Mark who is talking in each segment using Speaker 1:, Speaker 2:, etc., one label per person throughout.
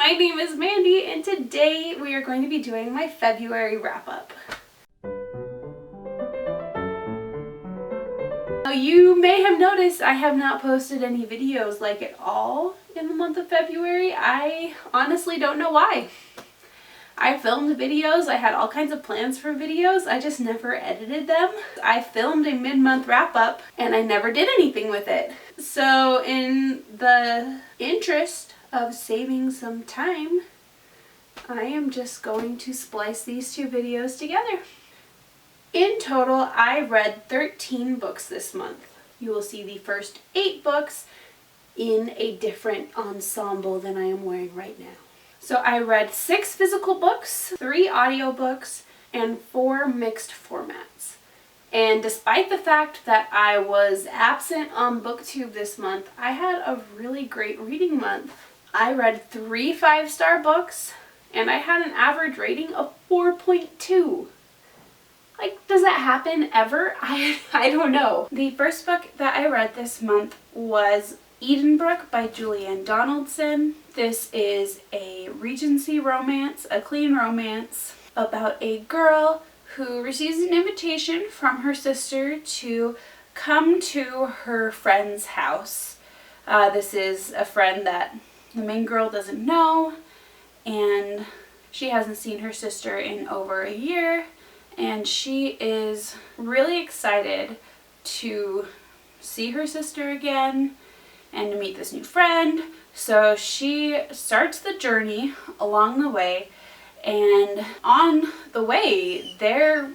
Speaker 1: my name is Mandy, and today we are going to be doing my February wrap-up. Now, you may have noticed I have not posted any videos like at all in the month of February. I honestly don't know why. I filmed videos, I had all kinds of plans for videos, I just never edited them. I filmed a mid-month wrap-up and I never did anything with it. So in the interest of saving some time, I am just going to splice these two videos together. In total, I read 13 books this month. You will see the first 8 books in a different ensemble than I am wearing right now. So I read 6 physical books, 3 audiobooks, and 4 mixed formats. And despite the fact that I was absent on BookTube this month, I had a really great reading month. I read 3 5-star books, and I had an average rating of 4.2. Like, does that happen ever? I don't know. The first book that I read this month was Edenbrook by Julianne Donaldson. This is a Regency romance, a clean romance, about a girl who receives an invitation from her sister to come to her friend's house. This is a friend that the main girl doesn't know, and she hasn't seen her sister in over a year, and she is really excited to see her sister again and to meet this new friend. So she starts the journey along the way, and on the way their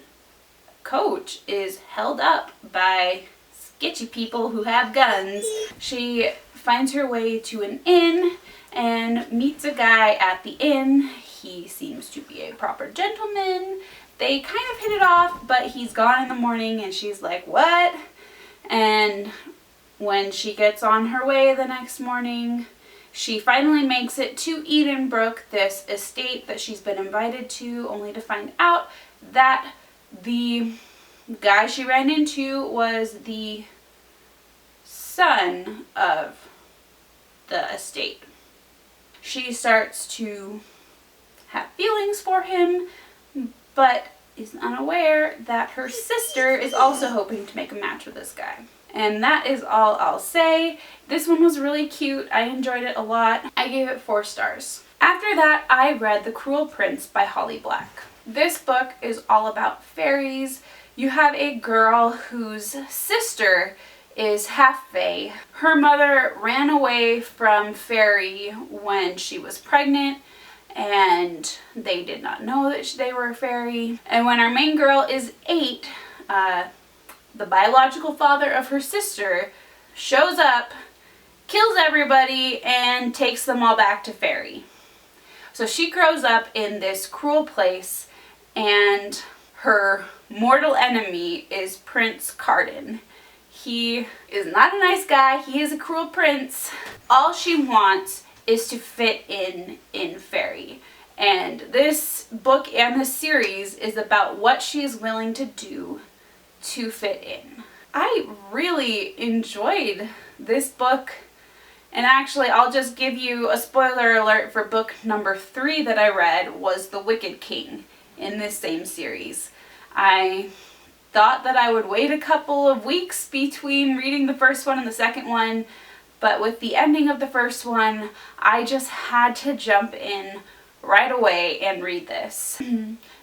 Speaker 1: coach is held up by sketchy people who have guns. She finds her way to an inn and meets a guy at the inn. He seems to be a proper gentleman. They kind of hit it off, but he's gone in the morning and she's like, what? And when she gets on her way the next morning, she finally makes it to Edenbrook, this estate that she's been invited to, only to find out that the guy she ran into was the son of the estate. She starts to have feelings for him, but is unaware that her sister is also hoping to make a match with this guy. And that is all I'll say. This one was really cute. I enjoyed it a lot. I gave it 4 stars. After that, I read The Cruel Prince by Holly Black. This book is all about fairies. You have a girl whose sister is half fae. Her mother ran away from fairy when she was pregnant, and they did not know that they were a fairy. And when our main girl is 8, the biological father of her sister shows up, kills everybody, and takes them all back to fairy. So she grows up in this cruel place, and her mortal enemy is Prince Carden. He is not a nice guy. He is a cruel prince. All she wants is to fit in fairy. And this book and this series is about what she is willing to do to fit in. I really enjoyed this book, and actually I'll just give you a spoiler alert for book number 3 that I read was The Wicked King in this same series. I thought that I would wait a couple of weeks between reading the first one and the second one, but with the ending of the first one, I just had to jump in right away and read this.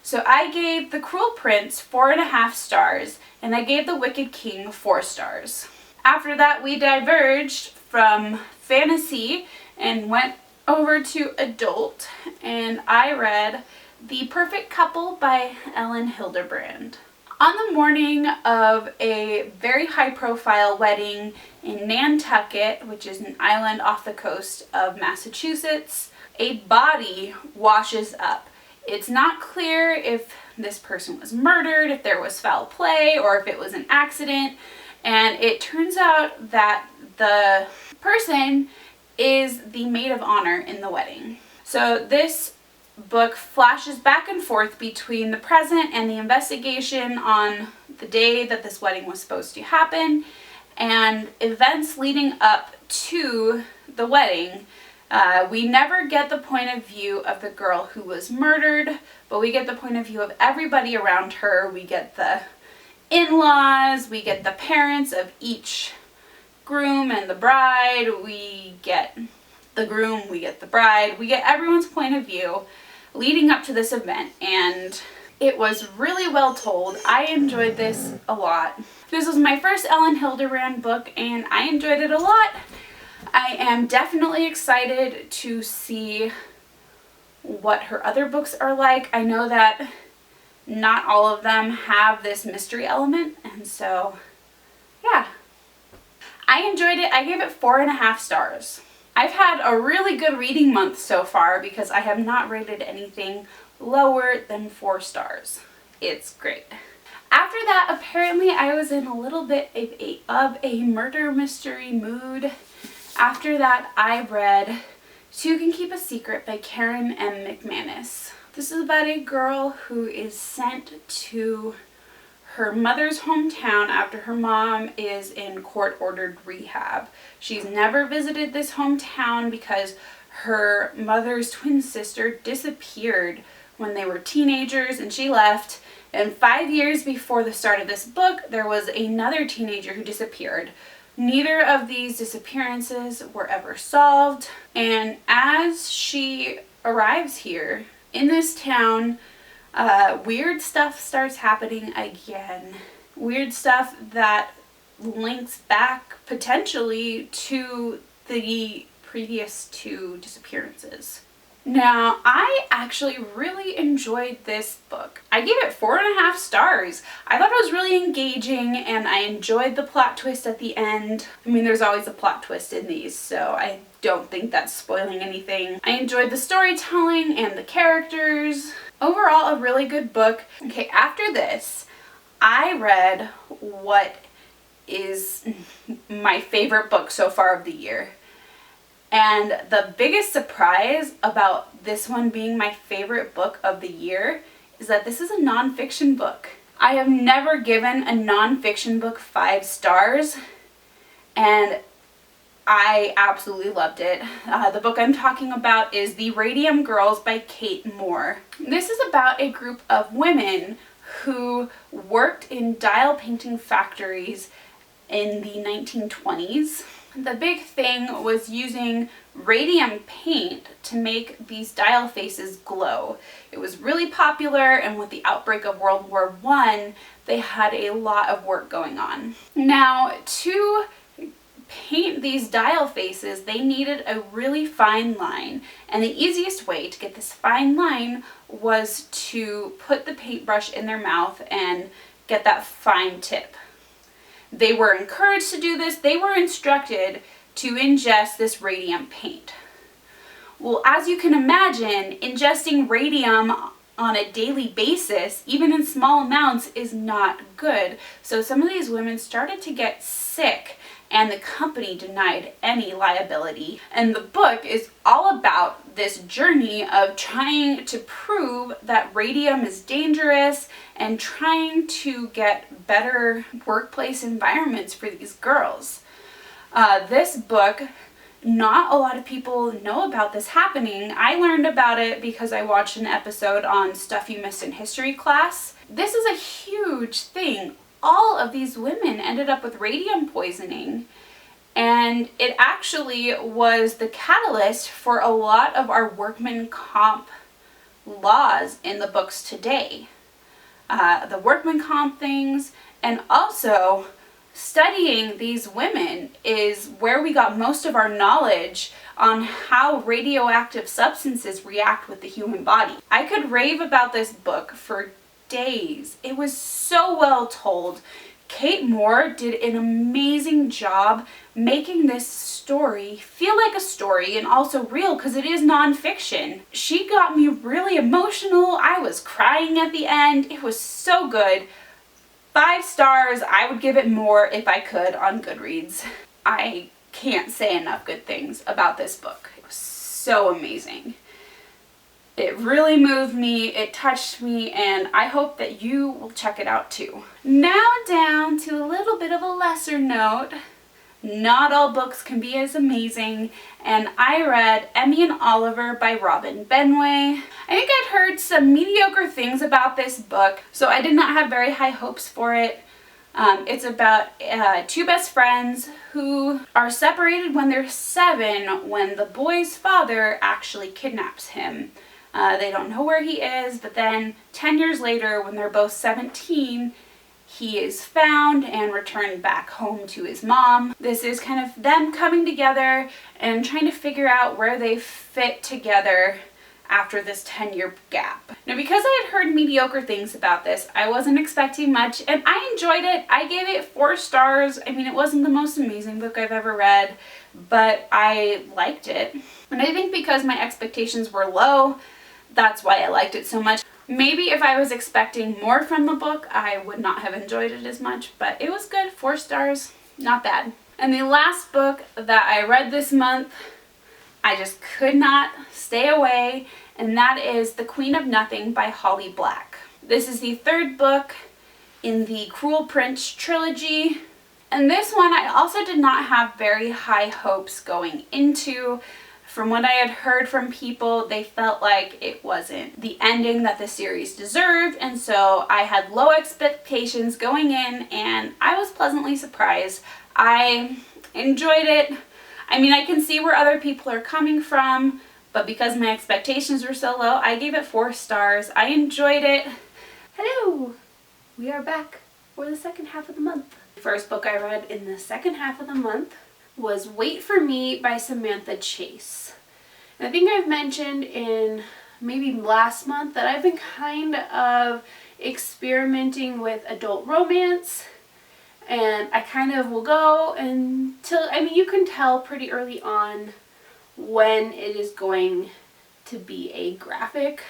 Speaker 1: So I gave The Cruel Prince 4.5 stars, and I gave The Wicked King 4 stars. After that, we diverged from fantasy and went over to adult, and I read The Perfect Couple by Ellen Hilderbrand. On the morning of a very high-profile wedding in Nantucket, which is an island off the coast of Massachusetts, a body washes up. It's not clear if this person was murdered, if there was foul play, or if it was an accident, and it turns out that the person is the maid of honor in the wedding. So this book flashes back and forth between the present and the investigation on the day that this wedding was supposed to happen and events leading up to the wedding. We never get the point of view of the girl who was murdered, but we get the point of view of everybody around her. We get the in-laws, we get the parents of each groom and the bride, we get the groom, we get the bride, we get everyone's point of view leading up to this event, and it was really well told. I enjoyed this a lot. This was my first Ellen Hilderbrand book, and I enjoyed it a lot. I am definitely excited to see what her other books are like. I know that not all of them have this mystery element, and so yeah. I enjoyed it. I gave it 4.5 stars. I've had a really good reading month so far because I have not rated anything lower than 4 stars. It's great. After that, apparently I was in a little bit of a murder mystery mood. After that, I read Two Can Keep a Secret by Karen M. McManus. This is about a girl who is sent to her mother's hometown after her mom is in court-ordered rehab. She's never visited this hometown because her mother's twin sister disappeared when they were teenagers and she left. And 5 years before the start of this book, there was another teenager who disappeared. Neither of these disappearances were ever solved. And as she arrives here in this town, weird stuff starts happening again. Weird stuff that links back potentially to the previous 2 disappearances. Now, I actually really enjoyed this book. I gave it 4.5 stars. I thought it was really engaging and I enjoyed the plot twist at the end. I mean, there's always a plot twist in these, so I don't think that's spoiling anything. I enjoyed the storytelling and the characters. Overall, a really good book. Okay, after this, I read what is my favorite book so far of the year. And the biggest surprise about this one being my favorite book of the year is that this is a nonfiction book. I have never given a nonfiction book 5 stars, and I absolutely loved it. The book I'm talking about is The Radium Girls by Kate Moore. This is about a group of women who worked in dial painting factories in the 1920s. The big thing was using radium paint to make these dial faces glow. It was really popular, and with the outbreak of World War I, they had a lot of work going on. Now, to paint these dial faces, they needed a really fine line, and the easiest way to get this fine line was to put the paintbrush in their mouth and get that fine tip. They were encouraged to do this. They were instructed to ingest this radium paint. Well, as you can imagine, ingesting radium on a daily basis, even in small amounts, is not good. So some of these women started to get sick, and the company denied any liability. And the book is all about this journey of trying to prove that radium is dangerous and trying to get better workplace environments for these girls. This book, not a lot of people know about this happening. I learned about it because I watched an episode on Stuff You Missed in History class. This is a huge thing. All of these women ended up with radium poisoning, and it actually was the catalyst for a lot of our workman comp laws in the books today. The workman comp things, and also studying these women is where we got most of our knowledge on how radioactive substances react with the human body. I could rave about this book for days. It was so well told. Kate Moore did an amazing job making this story feel like a story and also real, because it is nonfiction. She got me really emotional. I was crying at the end. It was so good. 5 stars. I would give it more if I could on Goodreads. I can't say enough good things about this book. It was so amazing. It really moved me, it touched me, and I hope that you will check it out too. Now down to a little bit of a lesser note, not all books can be as amazing, and I read Emmy and Oliver by Robin Benway. I think I'd heard some mediocre things about this book, so I did not have very high hopes for it. It's about two best friends who are separated when they're 7 when the boy's father actually kidnaps him. They don't know where he is, but then 10 years later, when they're both 17, he is found and returned back home to his mom. This is kind of them coming together and trying to figure out where they fit together after this 10-year gap. Now, because I had heard mediocre things about this, I wasn't expecting much, and I enjoyed it. I gave it 4 stars. I mean, it wasn't the most amazing book I've ever read, but I liked it. And I think because my expectations were low, that's why I liked it so much. Maybe if I was expecting more from the book, I would not have enjoyed it as much, but it was good. 4 stars, not bad. And the last book that I read this month, I just could not stay away, and that is The Queen of Nothing by Holly Black. This is the 3rd book in the Cruel Prince trilogy, and this one I also did not have very high hopes going into. From what I had heard from people, they felt like it wasn't the ending that the series deserved, and so I had low expectations going in, and I was pleasantly surprised. I enjoyed it. I mean, I can see where other people are coming from, but because my expectations were so low, I gave it 4 stars. I enjoyed it. Hello! We are back for the second half of the month. The first book I read in the second half of the month was Wait for Me by Samantha Chase. And I think I've mentioned in maybe last month that I've been kind of experimenting with adult romance, and I kind of will go until, I mean, you can tell pretty early on when it is going to be a graphic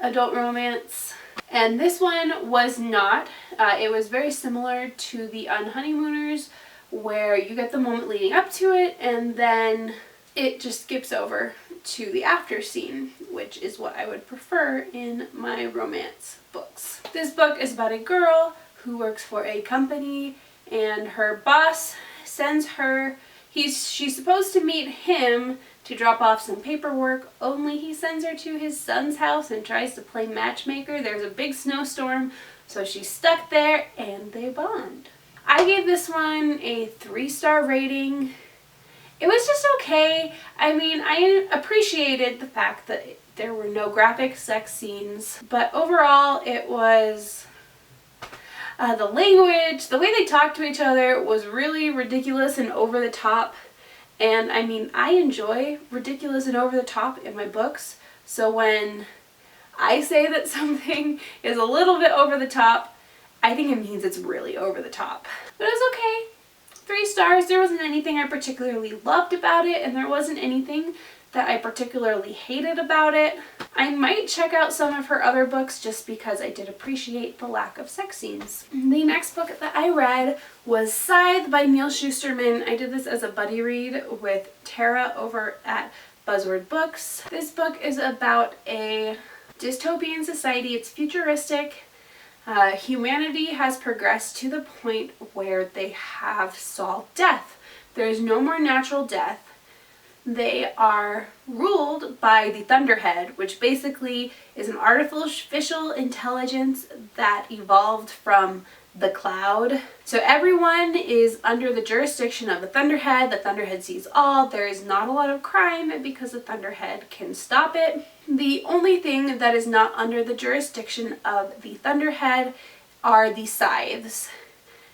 Speaker 1: adult romance. And this one was not. It was very similar to The Unhoneymooners, where you get the moment leading up to it and then it just skips over to the after scene, which is what I would prefer in my romance books. This book is about a girl who works for a company, and her boss sends her, she's supposed to meet him to drop off some paperwork, only he sends her to his son's house and tries to play matchmaker. There's a big snowstorm, so she's stuck there and they bond. I gave this one a 3-star rating. It was just okay. I mean, I appreciated the fact that there were no graphic sex scenes, but overall it was, the language, the way they talked to each other was really ridiculous and over the top. And I mean, I enjoy ridiculous and over the top in my books, so when I say that something is a little bit over the top, I think it means it's really over the top. But it was okay. 3 stars. There wasn't anything I particularly loved about it, and there wasn't anything that I particularly hated about it. I might check out some of her other books just because I did appreciate the lack of sex scenes. The next book that I read was Scythe by Neil Shusterman. I did this as a buddy read with Tara over at Buzzword Books. This book is about a dystopian society. It's futuristic. Humanity has progressed to the point where they have solved death. There is no more natural death. They are ruled by the Thunderhead, which basically is an artificial intelligence that evolved from the cloud. So everyone is under the jurisdiction of the Thunderhead. The Thunderhead sees all. There is not a lot of crime because the Thunderhead can stop it. The only thing that is not under the jurisdiction of the Thunderhead are the Scythes.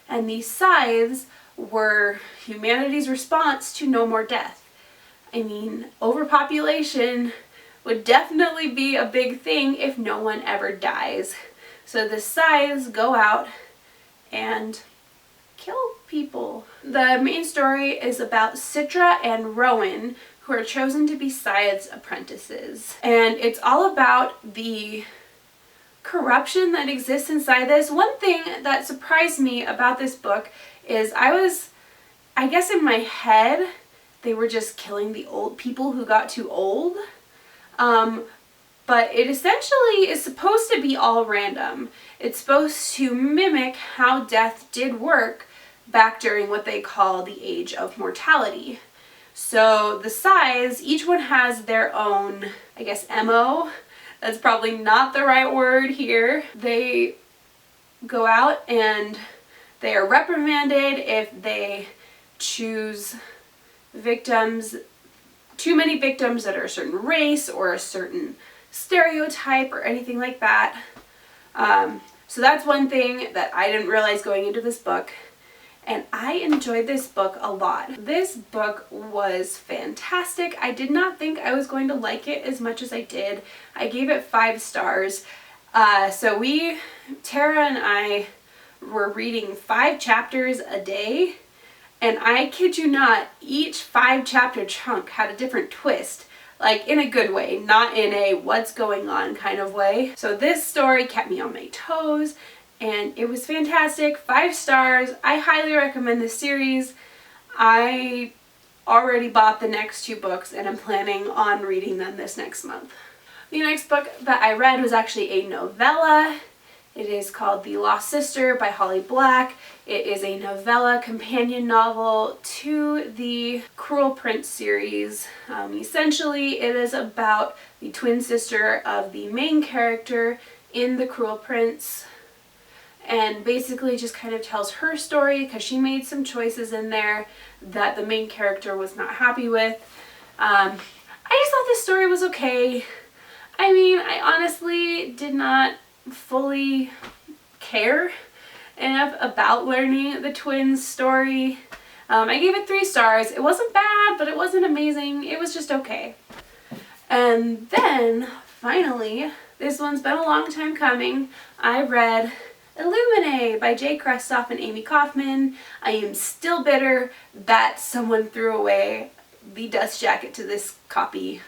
Speaker 1: And these Scythes were humanity's response to no more death. I mean, overpopulation would definitely be a big thing if no one ever dies. So the Scythes go out and kill people. The main story is about Citra and Rowan, who are chosen to be Scythe's apprentices. And it's all about the corruption that exists inside this. One thing that surprised me about this book is I guess in my head, they were just killing the old people who got too old. But it essentially is supposed to be all random. It's supposed to mimic how death did work, back during what they call the Age of Mortality. So the size, each one has their own, I guess, MO. That's probably not the right word here. They go out and they are reprimanded if they choose victims, too many victims that are a certain race or a certain stereotype or anything like that. So that's one thing that I didn't realize going into this book. And I enjoyed this book a lot. This book was fantastic. I did not think I was going to like it as much as I did. I gave it 5 stars. So Tara and I were reading 5 chapters a day. And I kid you not, each 5-chapter chunk had a different twist. Like in a good way, not in a what's going on kind of way. So this story kept me on my toes. And it was fantastic. 5 stars. I highly recommend this series. I already bought the next 2 books and I'm planning on reading them this next month. The next book that I read was actually a novella. It is called The Lost Sister by Holly Black. It is a novella companion novel to the Cruel Prince series. Essentially, it is about the twin sister of the main character in The Cruel Prince. And basically just kind of tells her story because she made some choices in there that the main character was not happy with. I just thought this story was okay. I mean, I honestly did not fully care enough about learning the twins' story. I gave it 3 stars. It wasn't bad, but it wasn't amazing. It was just okay. And then, finally, this one's been a long time coming. I read Illuminae by Jay Kristoff and Amy Kaufman. I am still bitter that someone threw away the dust jacket to this copy.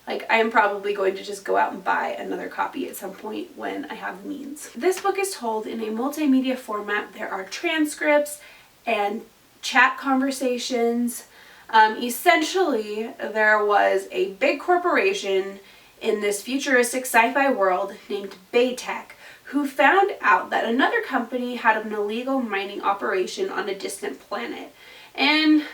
Speaker 1: Like, I am probably going to just go out and buy another copy at some point when I have the means. This book is told in a multimedia format. There are transcripts and chat conversations. Essentially, there was a big corporation in this futuristic sci-fi world named Baytech, who found out that another company had an illegal mining operation on a distant planet. And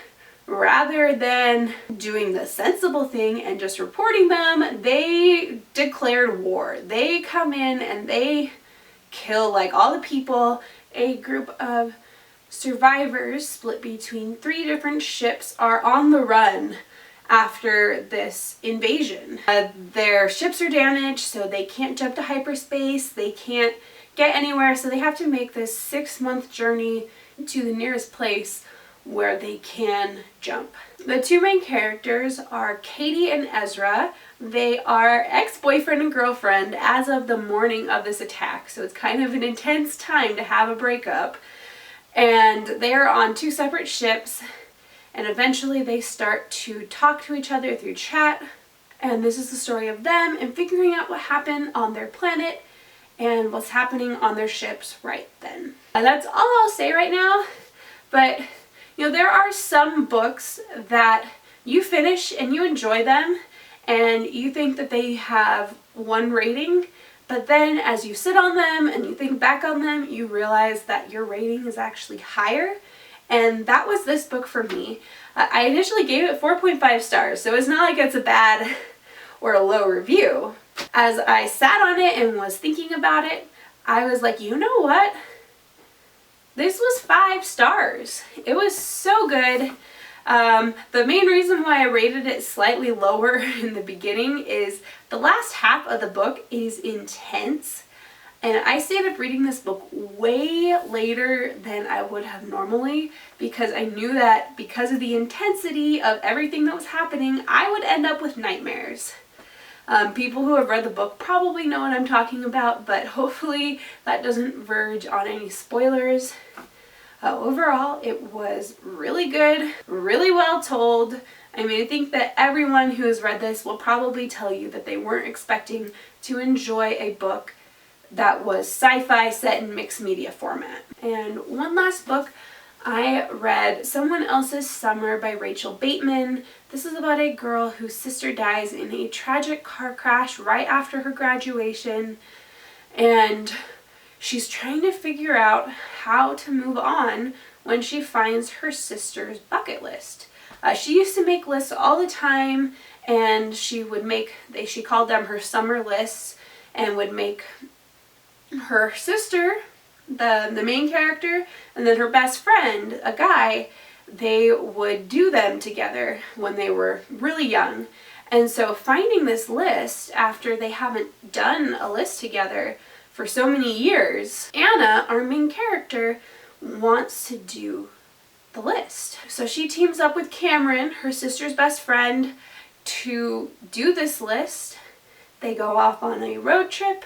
Speaker 1: rather than doing the sensible thing and just reporting them, they declared war. They come in and they kill like all the people. A group of survivors split between 3 different ships are on the run after this invasion. Their ships are damaged, so they can't jump to hyperspace, they can't get anywhere, so they have to make this 6-month journey to the nearest place where they can jump. The 2 main characters are Katie and Ezra. They are ex-boyfriend and girlfriend as of the morning of this attack, so it's kind of an intense time to have a breakup. And they're on 2 separate ships. And eventually they start to talk to each other through chat. And this is the story of them and figuring out what happened on their planet and what's happening on their ships right then. That's all I'll say right now. But, you know, there are some books that you finish and you enjoy them and you think that they have 1 rating. But then as you sit on them and you think back on them, you realize that your rating is actually higher. And that was this book for me. I initially gave it 4.5 stars, so it's not like it's a bad or a low review. As I sat on it and was thinking about it, I was like, you know what? This was 5 stars. It was so good. The main reason why I rated it slightly lower in the beginning is the last half of the book is intense. And I stayed up reading this book way later than I would have normally because I knew that because of the intensity of everything that was happening, I would end up with nightmares. People who have read the book probably know what I'm talking about, but hopefully that doesn't verge on any spoilers. Overall, it was really good, really well told. I mean, I think that everyone who has read this will probably tell you that they weren't expecting to enjoy a book that was sci-fi set in mixed media format. And one last book, I read Someone Else's Summer by Rachel Bateman. This is about a girl whose sister dies in a tragic car crash right after her graduation, and she's trying to figure out how to move on when she finds her sister's bucket list. She used to make lists all the time, and she called them her summer lists, and would make her sister, the main character, and then her best friend, a guy, they would do them together when they were really young. And so finding this list after they haven't done a list together for so many years, Anna, our main character, wants to do the list. So she teams up with Cameron, her sister's best friend, to do this list. They go off on a road trip,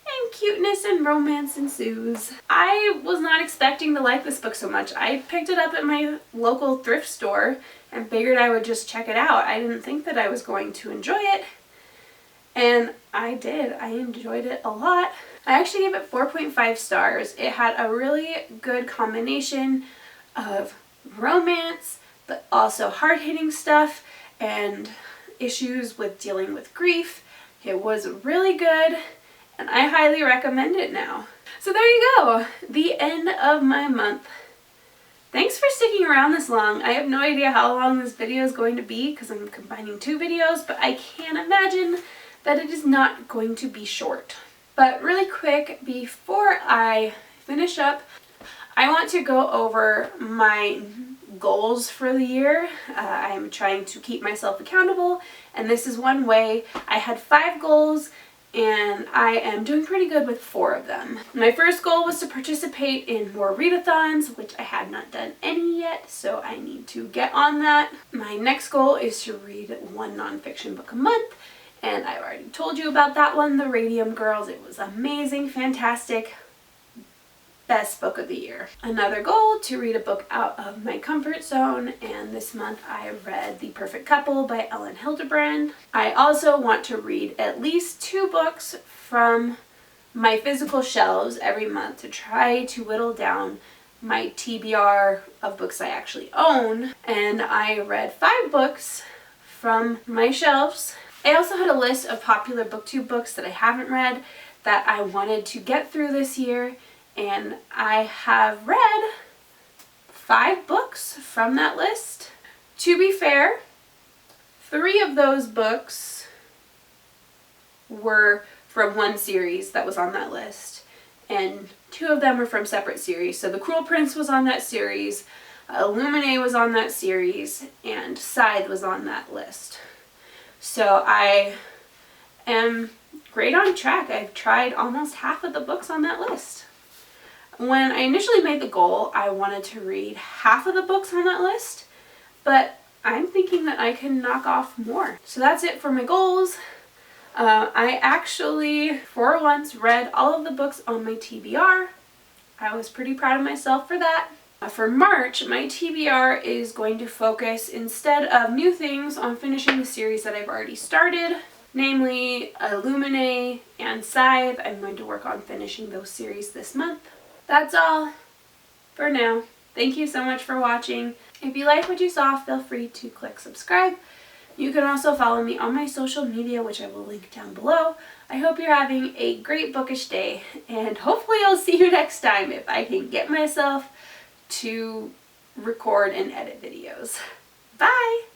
Speaker 1: and cuteness and romance ensues. I was not expecting to like this book so much. I picked it up at my local thrift store and figured I would just check it out. I didn't think that I was going to enjoy it, and I did. I enjoyed it a lot. I actually gave it 4.5 stars. It had a really good combination of romance, but also hard-hitting stuff and issues with dealing with grief. It was really good, and I highly recommend it now. So there you go, the end of my month. Thanks for sticking around this long. I have no idea how long this video is going to be because I'm combining 2 videos, but I can't imagine that it is not going to be short. But really quick, before I finish up, I want to go over my goals for the year. I'm trying to keep myself accountable, and this is one way. I had 5 goals, and I am doing pretty good with 4 of them. My first goal was to participate in more readathons, which I have not done any yet, so I need to get on that. My next goal is to read 1 nonfiction book a month, and I've already told you about that one, The Radium Girls. It was amazing, fantastic, best book of the year. Another goal, to read a book out of my comfort zone, and this month I read The Perfect Couple by Ellen Hildebrand. I also want to read at least 2 books from my physical shelves every month to try to whittle down my TBR of books I actually own, and I read 5 books from my shelves. I also had a list of popular booktube books that I haven't read that I wanted to get through this year, and I have read 5 books from that list. To be fair, 3 of those books were from one series that was on that list, and 2 of them were from separate series. So The Cruel Prince was on that series, Illuminae was on that series, and Scythe was on that list. So I am great on track. I've tried almost half of the books on that list. When I initially made the goal, I wanted to read half of the books on that list, but I'm thinking that I can knock off more. So that's it for my goals. I actually, for once, read all of the books on my TBR. I was pretty proud of myself for that. For March, my TBR is going to focus, instead of new things, on finishing the series that I've already started, namely Illuminae and Scythe. I'm going to work on finishing those series this month. That's all for now. Thank you so much for watching. If you like what you saw, feel free to click subscribe. You can also follow me on my social media, which I will link down below. I hope you're having a great bookish day, and hopefully I'll see you next time if I can get myself to record and edit videos. Bye!